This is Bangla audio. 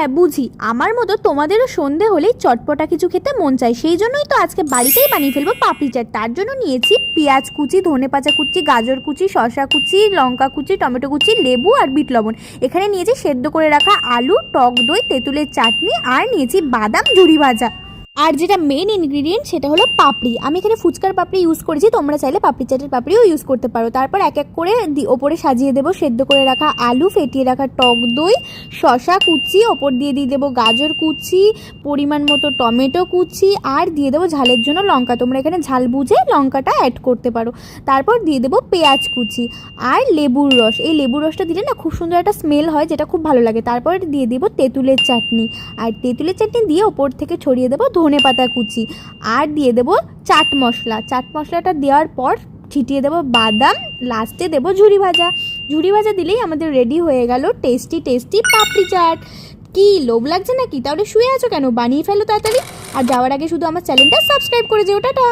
হ্যাঁ বুঝি, আমার মতো তোমাদেরও সন্ধে হলেই চটপটা কিছু খেতে মন চায়, সেই জন্যই তো আজকে বাড়িতেই বানিয়ে ফেলবো পাপড়ি চাট। তার জন্য নিয়েছি পেঁয়াজ কুচি, ধনেপাতা কুচি, গাজর কুচি, শসা কুচি, লঙ্কা কুচি, টমেটো কুচি, লেবু আর বিট লবণ। এখানে নিয়েছি সেদ্ধ করে রাখা আলু, টক দই, তেঁতুলের চাটনি, আর নিয়েছি বাদাম ঝুরি ভাজা। আর যেটা মেন ইনগ্রিডিয়েন্ট সেটা হলো পাপড়ি। আমি এখানে ফুচকার পাপড়ি ইউজ করেছি, তোমরা চাইলে পাপড়ি চাটের পাপড়িও ইউজ করতে পারো। তারপর এক এক করে ওপরে সাজিয়ে দেবো সেদ্ধ করে রাখা আলু, ফেটিয়ে রাখা টক দই, শসা কুচি, ওপর দিয়ে দেবো গাজর কুচি, পরিমাণ মতো টমেটো কুচি, আর দিয়ে দেবো ঝালের জন্য লঙ্কা। তোমরা এখানে ঝাল বুঝে লঙ্কাটা অ্যাড করতে পারো। তারপর দিয়ে দেবো পেঁয়াজ কুচি আর লেবুর রস। এই লেবুর রসটা দিলে না খুব সুন্দর একটা স্মেল হয়, যেটা খুব ভালো লাগে। তারপর দিয়ে দেবো তেঁতুলের চাটনি, আর তেঁতুলের চাটনি দিয়ে ওপর থেকে ছড়িয়ে দেবো ধনেপাতা কুচি, আর দিয়ে দেবো চাট মশলা। চাট মশলাটা দেওয়ার পর ছিটিয়ে দেবো বাদাম, লাস্টে দেবো ঝুরি ভাজা। ঝুরি ভাজা দিলেই আমাদের রেডি হয়ে গেল টেস্টি টেস্টি পাপড়ি চাট। কি লোভ লাগছে নাকি? তাহলে শুয়ে আছো কেন? বানিয়ে ফেলো তাড়াতাড়ি। আর যাওয়ার আগে শুধু আমার চ্যানেলটা সাবস্ক্রাইব করে যেও। টাটা।